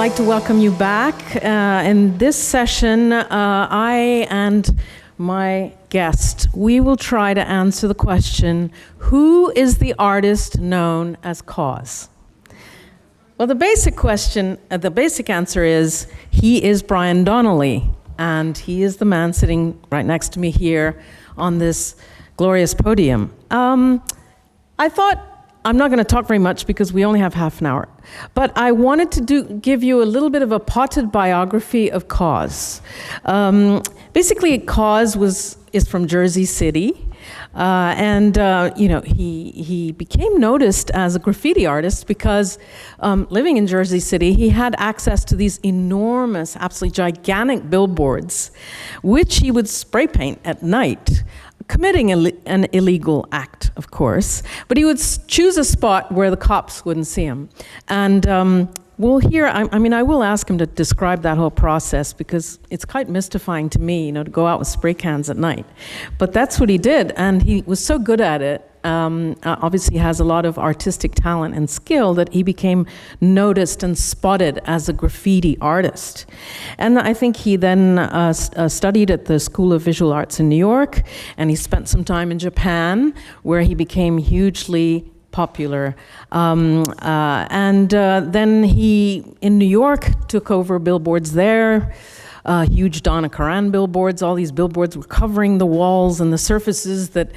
like to welcome you back. In this session, I and my guest, we will try to answer the question, who is the artist known as KAWS? Well, the basic answer is, he is Brian Donnelly, and he is the man sitting right next to me here on this glorious podium. I thought, I'm not going to talk very much because we only have half an hour, but I wanted to give you a little bit of a potted biography of KAWS. Basically, KAWS is from Jersey City, and he became noticed as a graffiti artist because living in Jersey City, he had access to these enormous, absolutely gigantic billboards, which he would spray paint at night, committing an illegal act, of course, but he would choose a spot where the cops wouldn't see him. And we'll hear, I will ask him to describe that whole process because it's quite mystifying to me, to go out with spray cans at night. But that's what he did, and he was so good at it, obviously has a lot of artistic talent and skill, that he became noticed and spotted as a graffiti artist. And I think he then studied at the School of Visual Arts in New York, and he spent some time in Japan, where he became hugely popular. Then he, in New York, took over billboards there, huge Donna Karan billboards. All these billboards were covering the walls and the surfaces that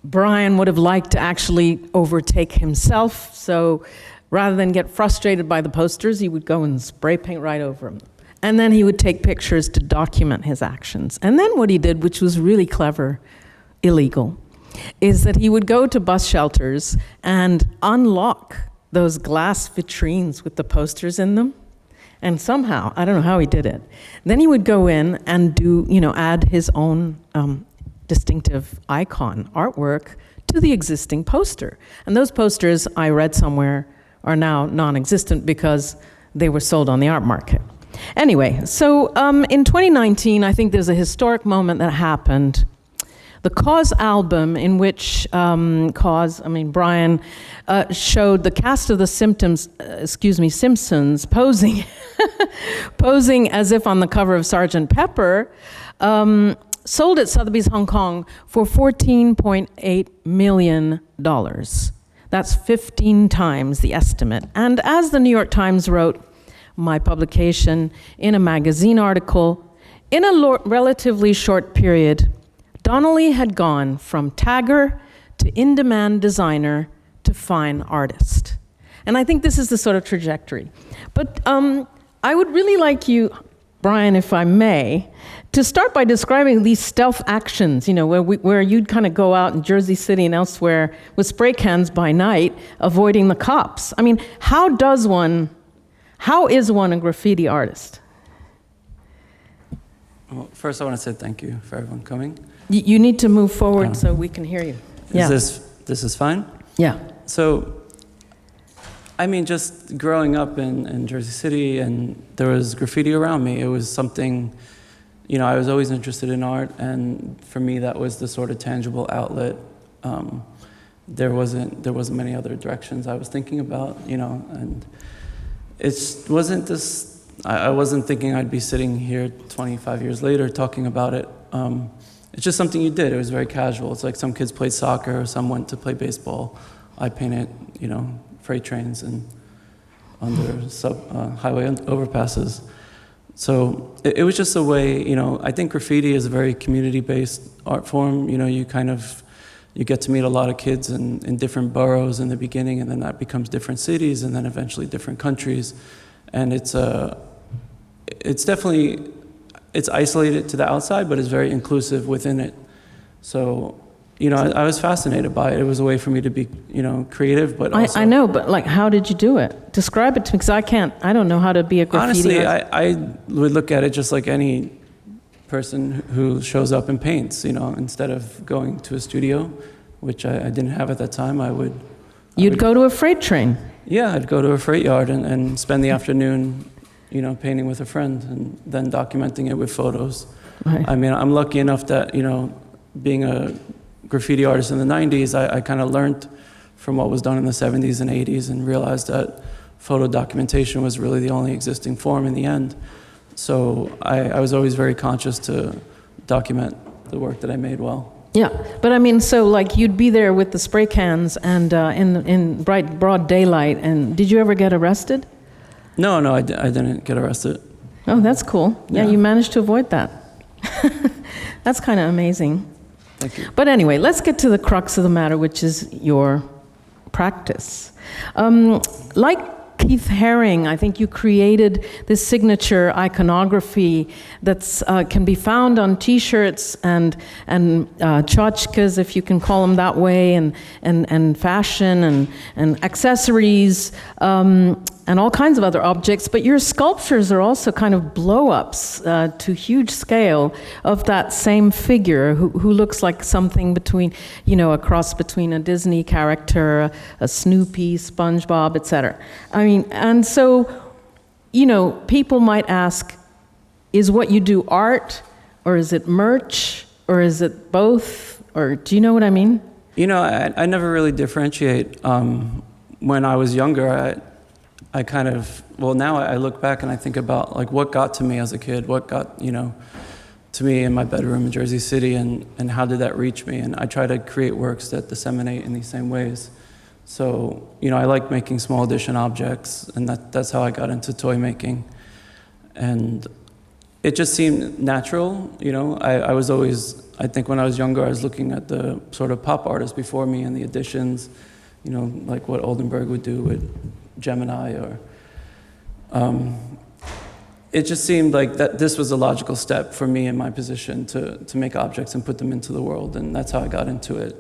Brian would have liked to actually overtake himself. So rather than get frustrated by the posters, he would go and spray paint right over them. And then he would take pictures to document his actions. And then what he did, which was really clever, illegal, is that he would go to bus shelters and unlock those glass vitrines with the posters in them. And somehow, I don't know how he did it, then he would go in and add his own distinctive icon artwork to the existing poster. And those posters, I read somewhere, are now non-existent because they were sold on the art market. Anyway, so in 2019, I think there's a historic moment that happened. The KAWS album, in which Brian showed the cast of the Simpsons posing, posing as if on the cover of Sgt. Pepper, sold at Sotheby's Hong Kong for $14.8 million. That's 15 times the estimate. And as the New York Times wrote, my publication, in a magazine article, in a relatively short period, Donnelly had gone from tagger to in-demand designer to fine artist. And I think this is the sort of trajectory. But I would really like you, Brian, if I may, to start by describing these stealth actions, where you'd kind of go out in Jersey City and elsewhere with spray cans by night, avoiding the cops. I mean, how is one a graffiti artist? Well, first I want to say thank you for everyone coming. You need to move forward so we can hear you. Yeah. This is fine? Yeah. So, just growing up in Jersey City, and there was graffiti around me. It was something, I was always interested in art, and for me that was the sort of tangible outlet. There wasn't many other directions I was thinking about, and it wasn't this, I wasn't thinking I'd be sitting here 25 years later talking about it. It's just something you did. It was very casual. It's like some kids played soccer, or some went to play baseball. I painted, freight trains and under highway overpasses. So it was just a way, I think graffiti is a very community-based art form. You get to meet a lot of kids in different boroughs in the beginning, and then that becomes different cities, and then eventually different countries. And it's definitely, it's isolated to the outside, but it's very inclusive within it. So, I was fascinated by it. It was a way for me to be, creative, but also... I know, but how did you do it? Describe it to me, because I don't know how to be a graffiti artist. Honestly, I would look at it just like any person who shows up and paints, instead of going to a studio, which I didn't have at that time. You'd go to a freight train? Yeah, I'd go to a freight yard and spend the afternoon painting with a friend and then documenting it with photos. Right. I'm lucky enough that, being a graffiti artist in the 90s, I kind of learned from what was done in the 70s and 80s and realized that photo documentation was really the only existing form in the end. So I was always very conscious to document the work that I made well. Yeah, but I mean, so like you'd be there with the spray cans and in broad daylight, and did you ever get arrested? No, I didn't get arrested. Oh, that's cool. Yeah, you managed to avoid that. That's kind of amazing. Thank you. But anyway, let's get to the crux of the matter, which is your practice. Like Keith Haring, I think you created this signature iconography that's can be found on T-shirts and tchotchkes, if you can call them that way, and fashion and accessories and all kinds of other objects. But your sculptures are also kind of blow-ups to huge scale of that same figure who looks like something between, a cross between a Disney character, a Snoopy, SpongeBob, etc. I mean, and so, people might ask, is what you do art, or is it merch, or is it both, or do you know what I mean? I never really differentiate. When I was younger, I kind of, now I look back and I think about like what got to me as a kid, what got, to me in my bedroom in Jersey City, and how did that reach me? And I try to create works that disseminate in these same ways. So, I like making small edition objects, and that's how I got into toy making. And it just seemed natural, I was always, I think when I was younger, I was looking at the sort of pop artists before me and the editions, like what Oldenburg would do with Gemini, or it just seemed like that this was a logical step for me in my position to make objects and put them into the world, and that's how I got into it.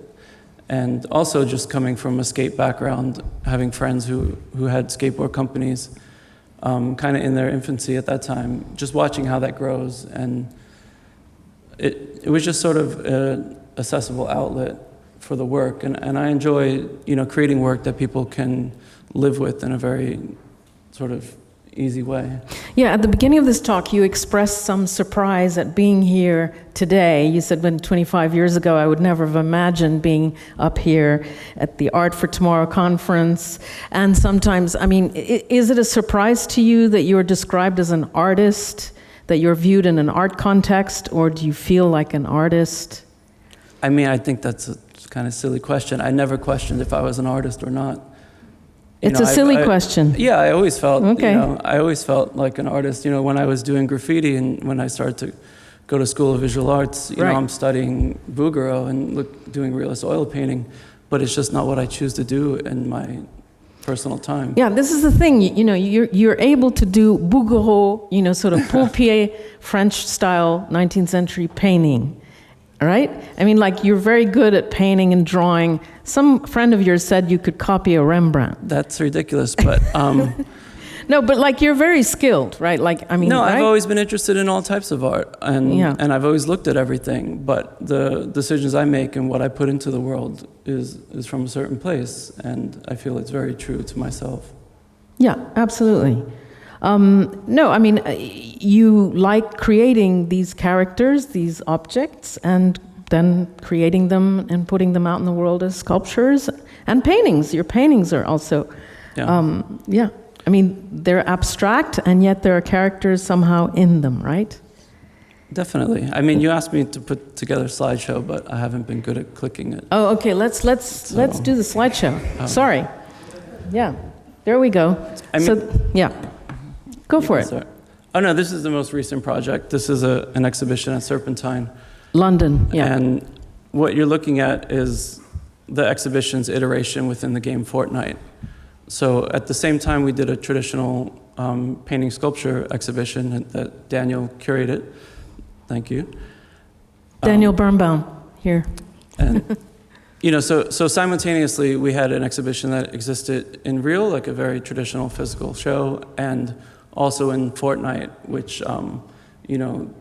And also just coming from a skate background, having friends who had skateboard companies, kind of in their infancy at that time, just watching how that grows, and it was just sort of an accessible outlet for the work, and I enjoy creating work that people can live with in a very sort of easy way. Yeah, at the beginning of this talk, you expressed some surprise at being here today. You said, when 25 years ago, I would never have imagined being up here at the Art for Tomorrow conference. And sometimes, I mean, is it a surprise to you that you're described as an artist, that you're viewed in an art context, or do you feel like an artist? I mean, I think that's a kind of silly question. I never questioned if I was an artist or not. It's a silly question. Yeah, I always felt, okay. I always felt like an artist. When I was doing graffiti and when I started to go to School of Visual Arts, I'm studying Bouguereau and doing realist oil painting, but it's just not what I choose to do in my personal time. Yeah, this is the thing. You're able to do Bouguereau, sort of Paul-Pied French-style 19th century painting. Right? I mean, like, you're very good at painting and drawing. Some friend of yours said you could copy a Rembrandt. That's ridiculous, but... No, but like, you're very skilled, right? Like, I mean, no, right? I've always been interested in all types of art, and I've always looked at everything, but the decisions I make and what I put into the world is from a certain place, and I feel it's very true to myself. Yeah, absolutely. No, I mean, you like creating these characters, these objects, and then creating them and putting them out in the world as sculptures and paintings. Your paintings are also, I mean, they're abstract, and yet there are characters somehow in them, right? Definitely. I mean, you asked me to put together a slideshow, but I haven't been good at clicking it. Oh, okay. Let's do the slideshow. Sorry. Yeah. There we go. Go for it. Sorry. Oh, no, this is the most recent project. This is an exhibition at Serpentine London, yeah. And what you're looking at is the exhibition's iteration within the game Fortnite. So at the same time, we did a traditional painting sculpture exhibition that Daniel curated. Thank you. Daniel Birnbaum, here. And, so simultaneously, we had an exhibition that existed in Rio, like a very traditional physical show, and also in Fortnite, which,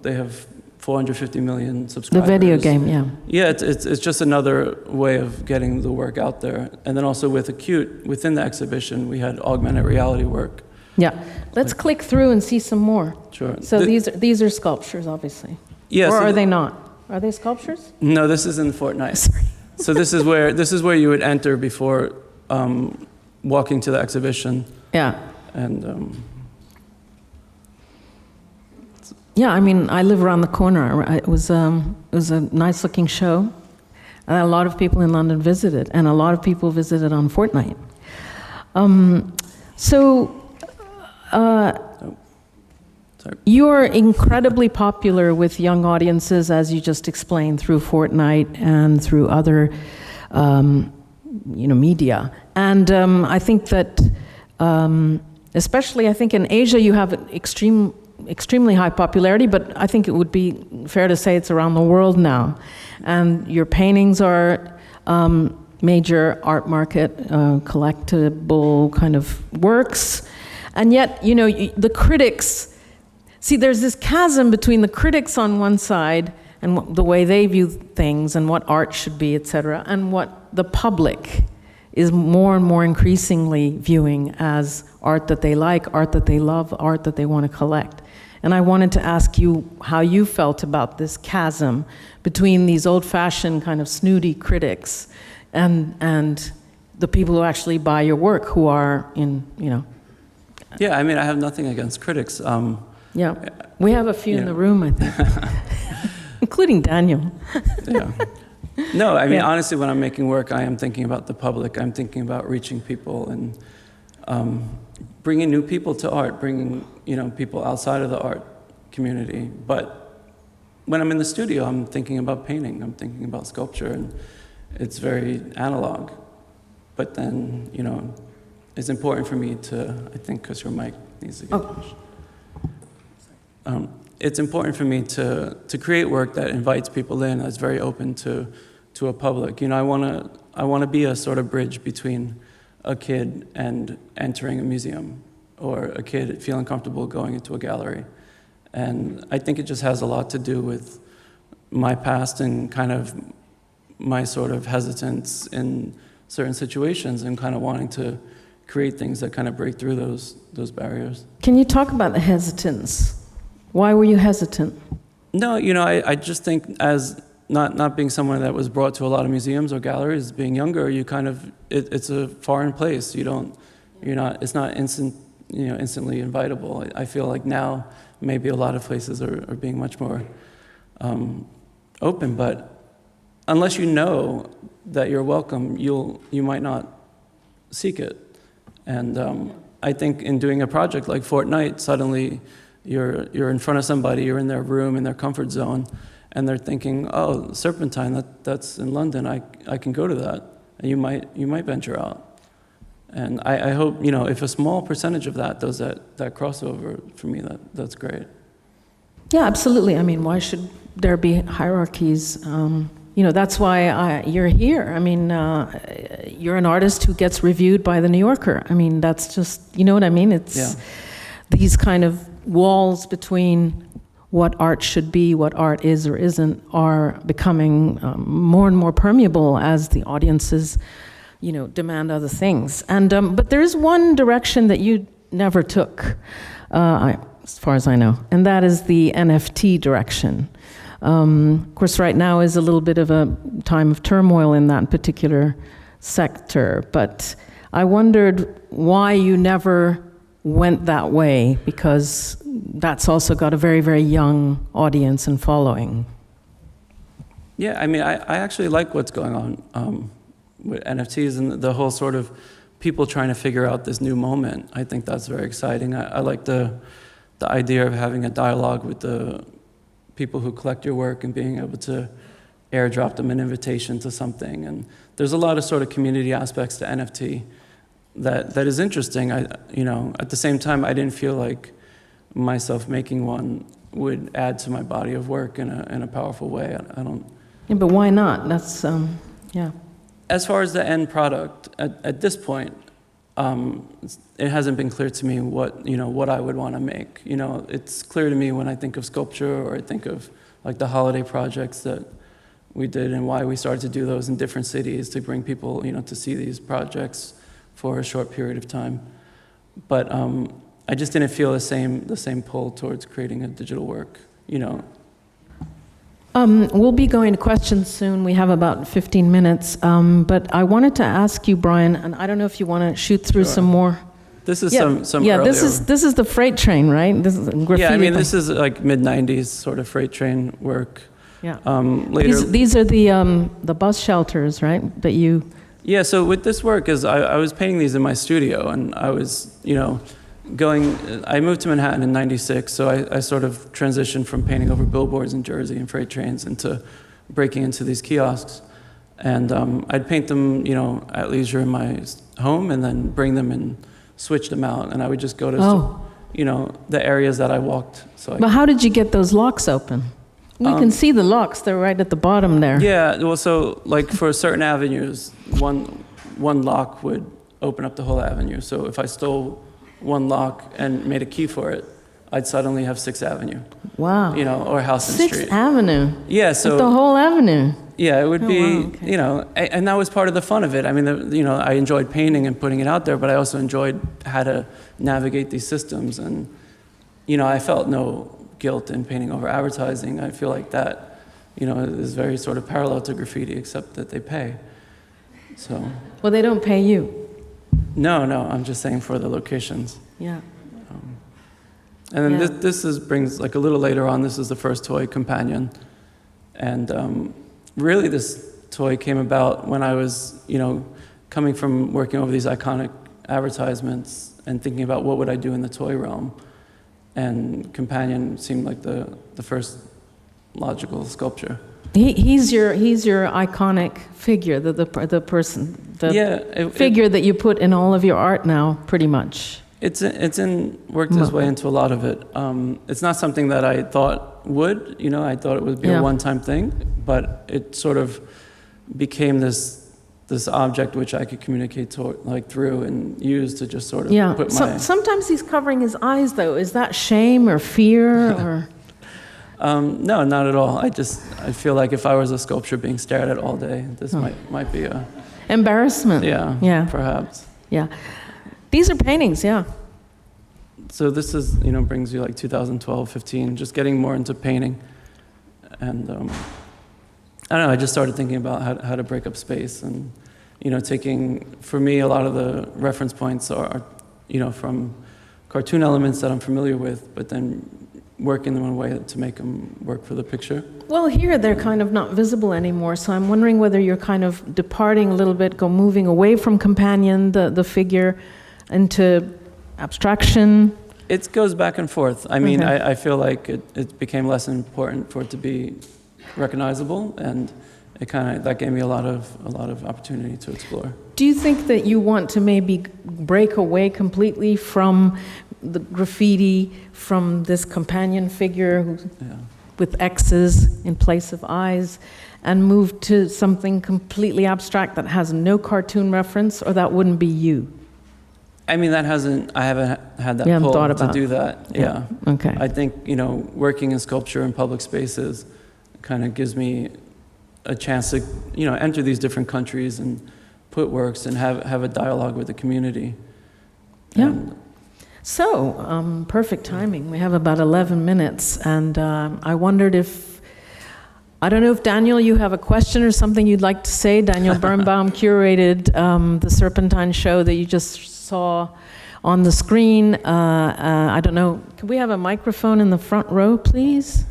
they have 450 million subscribers. The video game, yeah. Yeah, it's just another way of getting the work out there. And then also with Acute, within the exhibition, we had augmented reality work. Yeah, let's click through and see some more. Sure. So these are sculptures, obviously. Yeah. Or are they not? Are they sculptures? No, this is in Fortnite. Sorry. So this is where you would enter before walking to the exhibition. Yeah. And Yeah, I mean, I live around the corner. It was a nice-looking show. And a lot of people in London visited, and a lot of people visited on Fortnite. You're incredibly popular with young audiences, as you just explained, through Fortnite and through other, media. And I think that, especially I think in Asia, you have extremely high popularity, but I think it would be fair to say it's around the world now. And your paintings are major art market, collectible kind of works. And yet, the critics, see, there's this chasm between the critics on one side and the way they view things and what art should be, et cetera, and what the public is more and more increasingly viewing as art that they like, art that they love, art that they want to collect. And I wanted to ask you how you felt about this chasm between these old-fashioned kind of snooty critics and the people who actually buy your work, who are in, Yeah, I mean, I have nothing against critics. Yeah, we have a few in the room, I think, including Daniel. Yeah. No, I mean, honestly, when I'm making work, I am thinking about the public. I'm thinking about reaching people and bringing new people to art, bringing people outside of the art community. But when I'm in the studio, I'm thinking about painting. I'm thinking about sculpture, and it's very analog. But then, it's important for me to, I think, because your mic needs to get pushed. It's important for me to create work that invites people in, that's very open to a public. I want to be a sort of bridge between a kid and entering a museum, or a kid feeling comfortable going into a gallery. And I think it just has a lot to do with my past and kind of my sort of hesitance in certain situations and kind of wanting to create things that kind of break through those barriers. Can you talk about the hesitance? Why were you hesitant? No, I just think as not being someone that was brought to a lot of museums or galleries, being younger, you kind of, it's a foreign place. It's not instantly invitable. I feel like now maybe a lot of places are being much more open, but unless you know that you're welcome, you might not seek it. And I think in doing a project like Fortnite, suddenly you're in front of somebody, you're in their room, in their comfort zone, and they're thinking, oh, Serpentine, that's in London, I can go to that, and you might venture out. And I hope, if a small percentage of that does that crossover, for me, that's great. Yeah, absolutely. I mean, why should there be hierarchies? That's why you're here. I mean, you're an artist who gets reviewed by the New Yorker. I mean, that's just, you know what I mean? It's these kind of walls between what art should be, what art is or isn't, are becoming more and more permeable as the audiences, demand other things. And but there is one direction that you never took, as far as I know, and that is the NFT direction. Of course, right now is a little bit of a time of turmoil in that particular sector, but I wondered why you never went that way, because that's also got a very, very young audience and following. Yeah, I mean, I actually like what's going on with NFTs and the whole sort of people trying to figure out this new moment. I think that's very exciting. I like the idea of having a dialogue with the people who collect your work and being able to airdrop them an invitation to something. And there's a lot of sort of community aspects to NFT that is interesting. At the same time, I didn't feel like myself making one would add to my body of work in a powerful way. I don't. Yeah, but why not? That's yeah. As far as the end product, at this point, it hasn't been clear to me what I would want to make. It's clear to me when I think of sculpture, or I think of like the holiday projects that we did and why we started to do those in different cities to bring people, to see these projects for a short period of time. But I just didn't feel the same pull towards creating a digital work, We'll be going to questions soon. We have about 15 minutes. But I wanted to ask you, Brian, and I don't know if you want to shoot through some more This is Yeah, some yeah. earlier. This is the freight train, right? This is graffiti. Yeah, I mean, this is like mid-90s sort of freight train work. Yeah. Later, These are the bus shelters, right? That you. yeah, so with this work is I was painting these in my studio, and I was, I moved to Manhattan in 96, so I sort of transitioned from painting over billboards in Jersey and freight trains into breaking into these kiosks. And I'd paint them, at leisure in my home, and then bring them and switch them out. And I would just go to, the areas that I walked. But how did you get those locks open? We can see the locks. They're right at the bottom there. Yeah, well, so like for certain avenues, one lock would open up the whole avenue. So if I stole one lock and made a key for it, I'd suddenly have 6th Avenue. Wow. Or House and Street. 6th Avenue. Yeah, so the whole avenue. yeah, it would be, wow, okay. And that was part of the fun of it. I mean, I enjoyed painting and putting it out there, but I also enjoyed how to navigate these systems. And, I felt no guilt in painting over advertising. I feel like that, is very sort of parallel to graffiti, except that they pay. So. Well, they don't pay you. No, I'm just saying for the locations. Yeah. And then Yeah. this brings, like a little later on, this is the first toy, Companion. And really this toy came about when I was, coming from working over these iconic advertisements and thinking about what would I do in the toy realm. And Companion seemed like the first logical sculpture. He's your iconic figure, the person, figure that you put in all of your art now, pretty much. It's worked its way into a lot of it. It's not something that I thought would, I thought it would be a one-time thing, but it sort of became this object which I could communicate through and use to just sort of put my... Sometimes he's covering his eyes, though. Is that shame or fear or... No, not at all. I feel like if I was a sculpture being stared at all day, this might be a... Embarrassment. Yeah, perhaps. Yeah. These are paintings, yeah. So this is, brings you like 2012, 15, just getting more into painting. And I don't know, I just started thinking about how to break up space and, taking, for me, a lot of the reference points are, from cartoon elements that I'm familiar with, but then working them in a way to make them work for the picture. Well, here they're kind of not visible anymore, so I'm wondering whether you're kind of departing a little bit, moving away from Companion, the figure, into abstraction. It goes back and forth. I mean, Okay. I feel like it became less important for it to be recognizable, and that gave me a lot of opportunity to explore. Do you think that you want to maybe break away completely from the graffiti, from this Companion figure with X's in place of eyes, and move to something completely abstract that has no cartoon reference, or that wouldn't be you? I mean, I haven't had that haven't pull thought to about do that. Yeah. Okay. I think, working in sculpture in public spaces kind of gives me a chance to, enter these different countries and put works and have a dialogue with the community. Yeah. And So, perfect timing. We have about 11 minutes, and I wondered I don't know if, Daniel, you have a question or something you'd like to say. Daniel Birnbaum curated the Serpentine Show that you just saw on the screen. I don't know, could we have a microphone in the front row, please?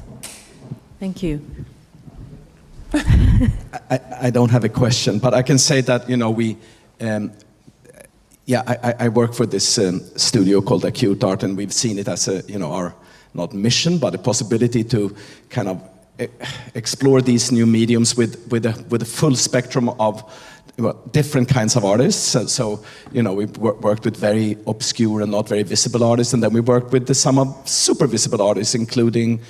Thank you. I don't have a question, but I can say that, I work for this studio called Acute Art, and we've seen it as our, not mission, but a possibility to kind of explore these new mediums with a full spectrum of different kinds of artists. So we've worked with very obscure and not very visible artists, and then we worked with some of super visible artists, including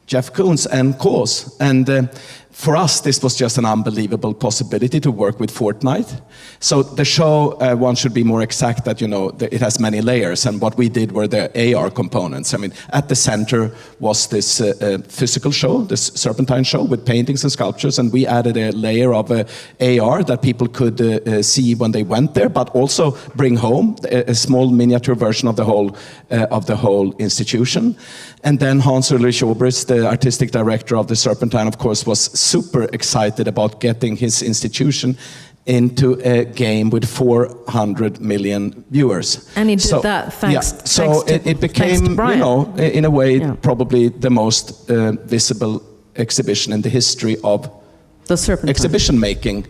Jeff Koons and KAWS. And for us, this was just an unbelievable possibility to work with Fortnite. So the show, one should be more exact that, it has many layers, and what we did were the AR components. I mean, at the center was this physical show, this Serpentine Show with paintings and sculptures, and we added a layer of AR that people could see when they went there, but also bring home a small miniature version of the whole institution. And then Hans-Ulrich Obrist, the artistic director of the Serpentine, of course, was super excited about getting his institution into a game with 400 million viewers. And he did that thanks it became, thanks to Brian. you know, in a way, Yeah. probably the most visible exhibition in the history of The Serpentine. exhibition making.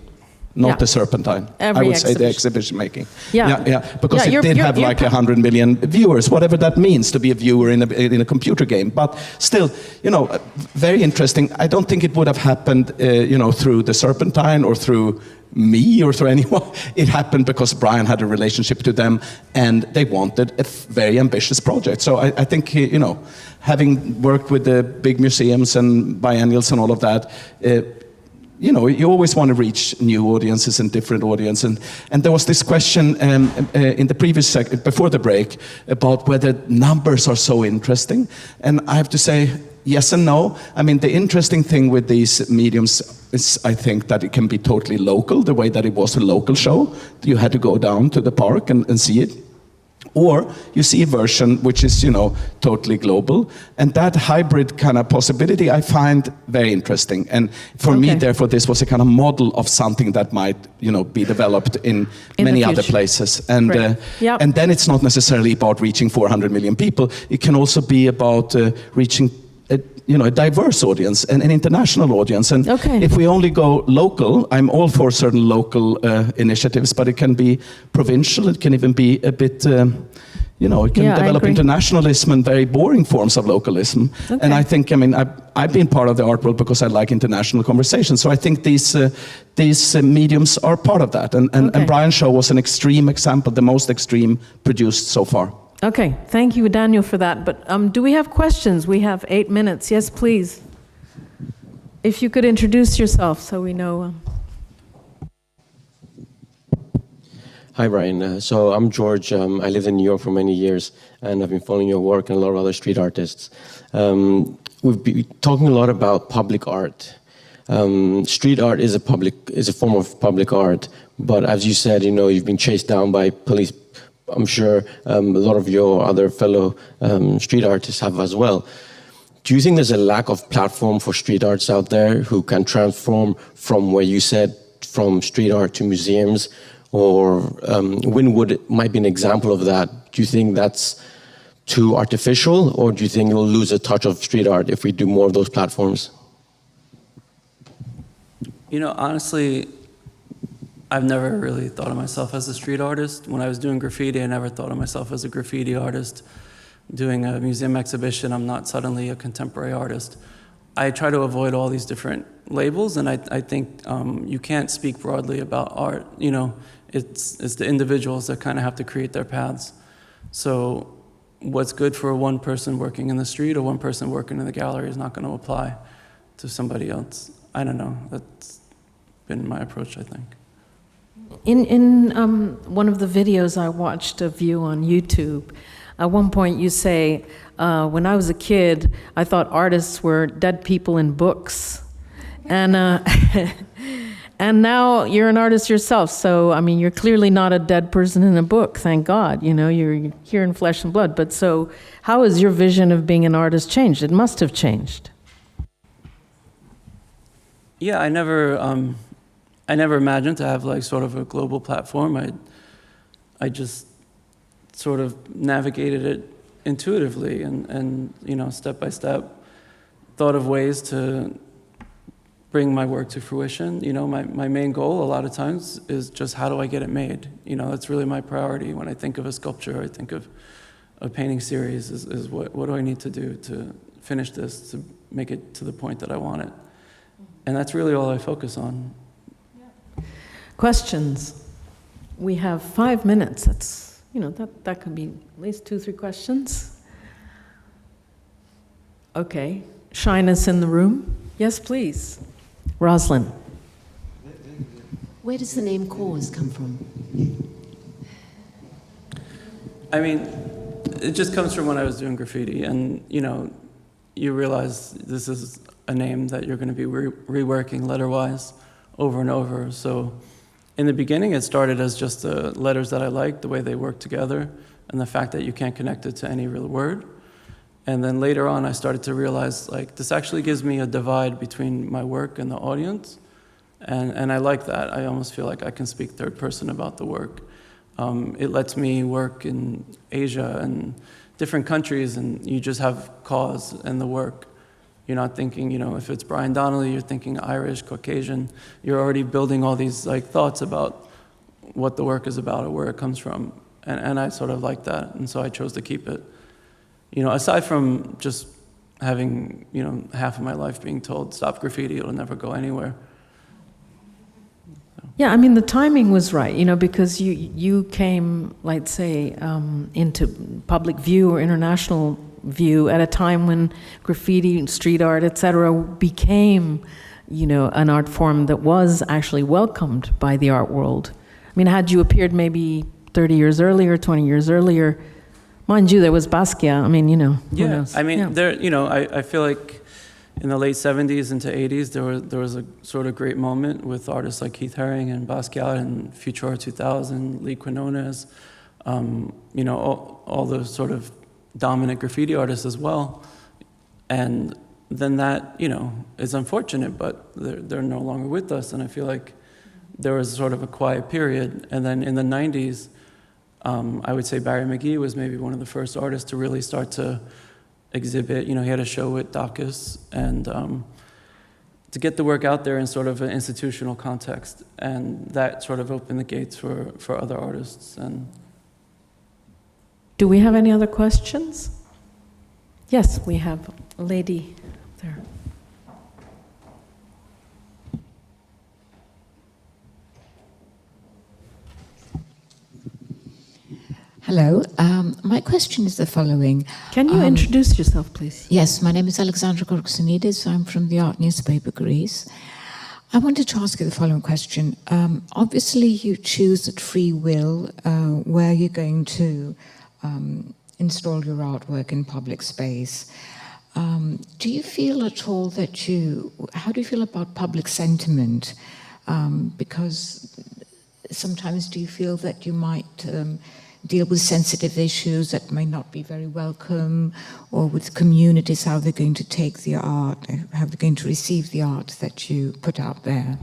Not Yeah. the Serpentine. Every I would say the exhibition. exhibition making. Yeah. Because Yeah, it did have like 100 million viewers, whatever that means to be a viewer in a computer game. But still, you know, very interesting. I don't think it would have happened, you know, through the Serpentine or through me or through anyone. It happened because Brian had a relationship to them and they wanted a very ambitious project. So I think, you know, having worked with the big museums and biennials and all of that, you know, you always want to reach new audiences and different audiences. And there was this question in the previous before the break about whether numbers are so interesting. And I have to say, yes and no. I mean, the interesting thing with these mediums is, I think, that it can be totally local, the way that it was a local show. You had to go down to the park and see it. Or you see a version which is, you know, totally global. And that hybrid kind of possibility I find very interesting. And for me, therefore, this was a kind of model of something that might, you know, be developed in many other places. And, and then it's not necessarily about reaching 400 million people. It can also be about reaching a diverse audience and an international audience. And if we only go local, I'm all for certain local initiatives, but it can be provincial. It can even be a bit, you know, it can develop internationalism and very boring forms of localism. And I think, I mean, I've been part of the art world because I like international conversations. So I think these mediums are part of that. And Brian's show was an extreme example, the most extreme produced so far. Okay, thank you, Daniel, for that. But do we have questions? We have 8 minutes. Yes, please. If you could introduce yourself so we know. Hi, Brian. So I'm George. I lived in New York for many years, and I've been following your work and a lot of other street artists. We've been talking a lot about public art. Street art is a form of public art, but as you said, you know, you've been chased down by police. I'm sure a lot of your other fellow street artists have as well. Do you think there's a lack of platform for street arts out there who can transform from where you said from street art to museums? Or Wynwood might be an example of that. Do you think that's too artificial, or do you think it'll lose a touch of street art if we do more of those platforms? You know, honestly, I've never really thought of myself as a street artist. When I was doing graffiti, I never thought of myself as a graffiti artist. Doing a museum exhibition, I'm not suddenly a contemporary artist. I try to avoid all these different labels, and I think you can't speak broadly about art. You know, it's the individuals that kind of have to create their paths. So what's good for one person working in the street or one person working in the gallery is not going to apply to somebody else. I don't know. That's been my approach, I think. In one of the videos I watched of you on YouTube, at one point you say, when I was a kid, I thought artists were dead people in books. And and now you're an artist yourself, so I mean, you're clearly not a dead person in a book, thank God. You know, you're here in flesh and blood. But so, how has your vision of being an artist changed? It must have changed. Yeah, I never imagined to have like sort of a global platform. I just sort of navigated it intuitively and you know, step by step, thought of ways to bring my work to fruition. You know, my main goal a lot of times is just how do I get it made? You know, that's really my priority. When I think of a sculpture, I think of a painting series is what do I need to do to finish this, to make it to the point that I want it. And that's really all I focus on. Questions? We have 5 minutes. That's, you know, that could be at least 2-3 questions. Okay. Shyness in the room? Yes, please. Rosalind. Where does the name KAWS come from? I mean, it just comes from when I was doing graffiti, and you know, you realize this is a name that you're going to be reworking letter-wise over and over. So in the beginning, it started as just the letters that I liked, the way they work together, and the fact that you can't connect it to any real word. And then later on, I started to realize, like, this actually gives me a divide between my work and the audience. And I like that. I almost feel like I can speak third person about the work. It lets me work in Asia and different countries, and you just have KAWS and the work. You're not thinking, if it's Brian Donnelly, you're thinking Irish, Caucasian. You're already building all these thoughts about what the work is about or where it comes from. And I sort of like that, and so I chose to keep it. Aside from just having, half of my life being told, stop graffiti, it'll never go anywhere. Yeah, I mean, the timing was right, because you came, let's say, into public view or international view at a time when graffiti, street art, etc., became, an art form that was actually welcomed by the art world. I mean, had you appeared maybe 30 years earlier, 20 years earlier, mind you, there was Basquiat. I mean, who knows? I mean, yeah. there, I feel like in the late 70s into 80s, there was a sort of great moment with artists like Keith Haring and Basquiat and Futura 2000, Lee Quinones, all the sort of dominant graffiti artists as well. And then that, is unfortunate, but they're no longer with us. And I feel like there was sort of a quiet period. And then in the 90s, I would say Barry McGee was maybe one of the first artists to really start to exhibit. He had a show with Dacus, and to get the work out there in sort of an institutional context, and that sort of opened the gates for other artists. And Do we have any other questions? Yes, we have a lady there. Hello. My question is the following. Can you introduce yourself, please? Yes, my name is Alexandra Korksinidis. I'm from the art newspaper Greece. I wanted to ask you the following question. Obviously, you choose at free will where you're going to install your artwork in public space. Do you feel at all how do you feel about public sentiment? Because sometimes do you feel that you might deal with sensitive issues that may not be very welcome, or with communities, how they're going to take the art, how they're going to receive the art that you put out there?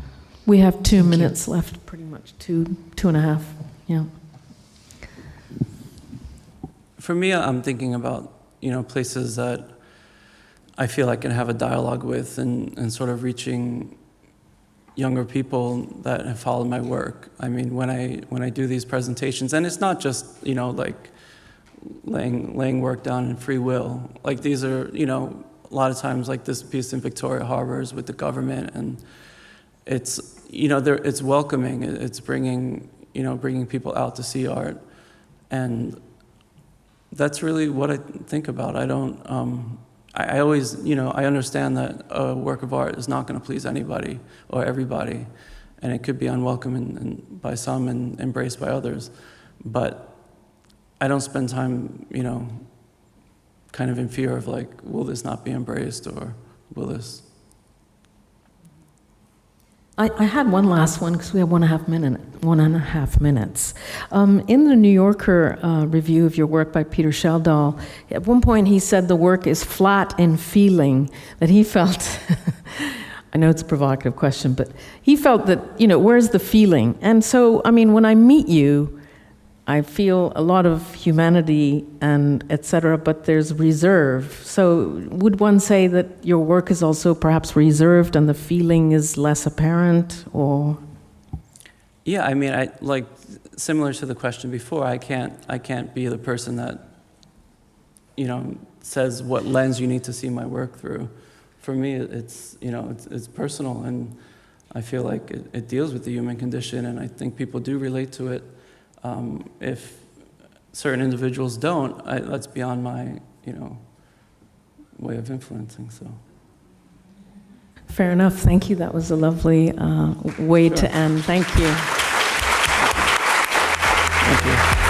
We have 2 minutes left, pretty much, two and a half, yeah. for me, I'm thinking about, places that I feel I can have a dialogue with and sort of reaching younger people that have followed my work. I mean, when I do these presentations, and it's not just, like laying work down in free will. Like these are, a lot of times like this piece in Victoria Harbour is with the government, and it's, it's welcoming. It's bringing people out to see art. And that's really what I think about. I don't, I always, I understand that a work of art is not going to please anybody or everybody, and it could be unwelcome and by some and embraced by others. But I don't spend time, kind of in fear of like, will this not be embraced, or will this? I had one last one because we have 1.5 minutes. In the New Yorker review of your work by Peter Sheldahl, at one point he said the work is flat in feeling, that he felt, I know it's a provocative question, but he felt that, where's the feeling? And so, I mean, when I meet you, I feel a lot of humanity and et cetera, but there's reserve. So would one say that your work is also perhaps reserved and the feeling is less apparent, or? Yeah, I mean, I like similar to the question before. I can't be the person that, says what lens you need to see my work through. For me, it's it's personal, and I feel like it deals with the human condition, and I think people do relate to it. If certain individuals don't, that's beyond my, way of influencing, so. Fair enough. Thank you. That was a lovely way to end. Thank you. Thank you.